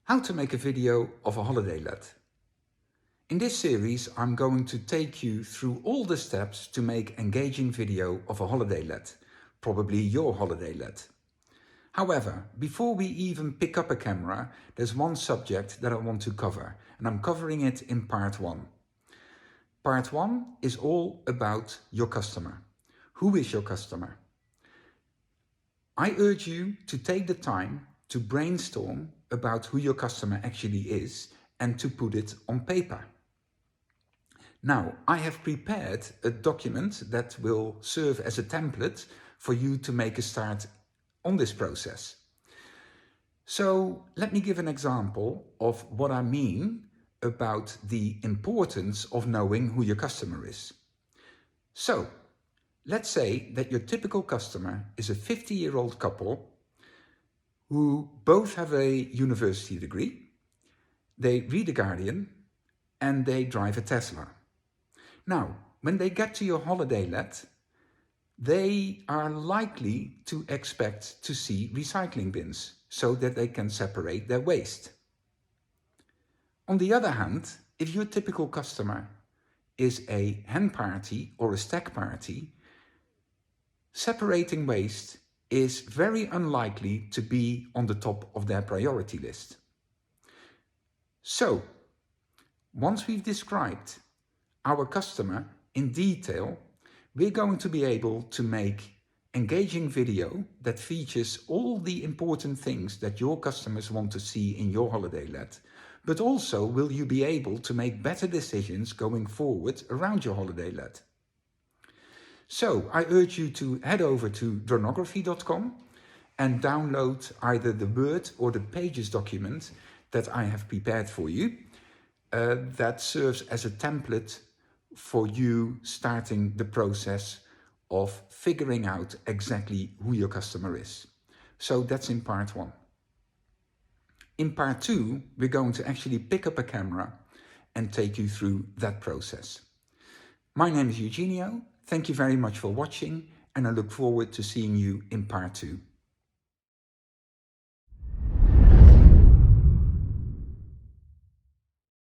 How to make a video of a holiday let. In this series, I'm going to take you through all the steps to make engaging video of a holiday let, probably your holiday let. However, before we even pick up a camera, there's one subject that I want to cover, and I'm covering it in part 1. Part 1 is all about your customer. Who is your customer? I urge you to take the time to brainstorm about who your customer actually is and to put it on paper. Now, I have prepared a document that will serve as a template for you to make a start on this process. So let me give an example of what I mean about the importance of knowing who your customer is. So let's say that your typical customer is a 50-year-old couple who both have a university degree, they read The Guardian, and they drive a Tesla. Now, when they get to your holiday let, they are likely to expect to see recycling bins so that they can separate their waste. On the other hand, if your typical customer is a hen party or a stag party, separating waste is very unlikely to be on the top of their priority list. So, once we've described our customer in detail, we're going to be able to make engaging video that features all the important things that your customers want to see in your holiday let, but also will you be able to make better decisions going forward around your holiday let. So I urge you to head over to dronography.com and download either the Word or the Pages document that I have prepared for you that serves as a template for you starting the process of figuring out exactly who your customer is. So that's in part 1. In part 2, we're going to actually pick up a camera and take you through that process. My name is Eugenio. Thank you very much for watching, and I look forward to seeing you in part 2.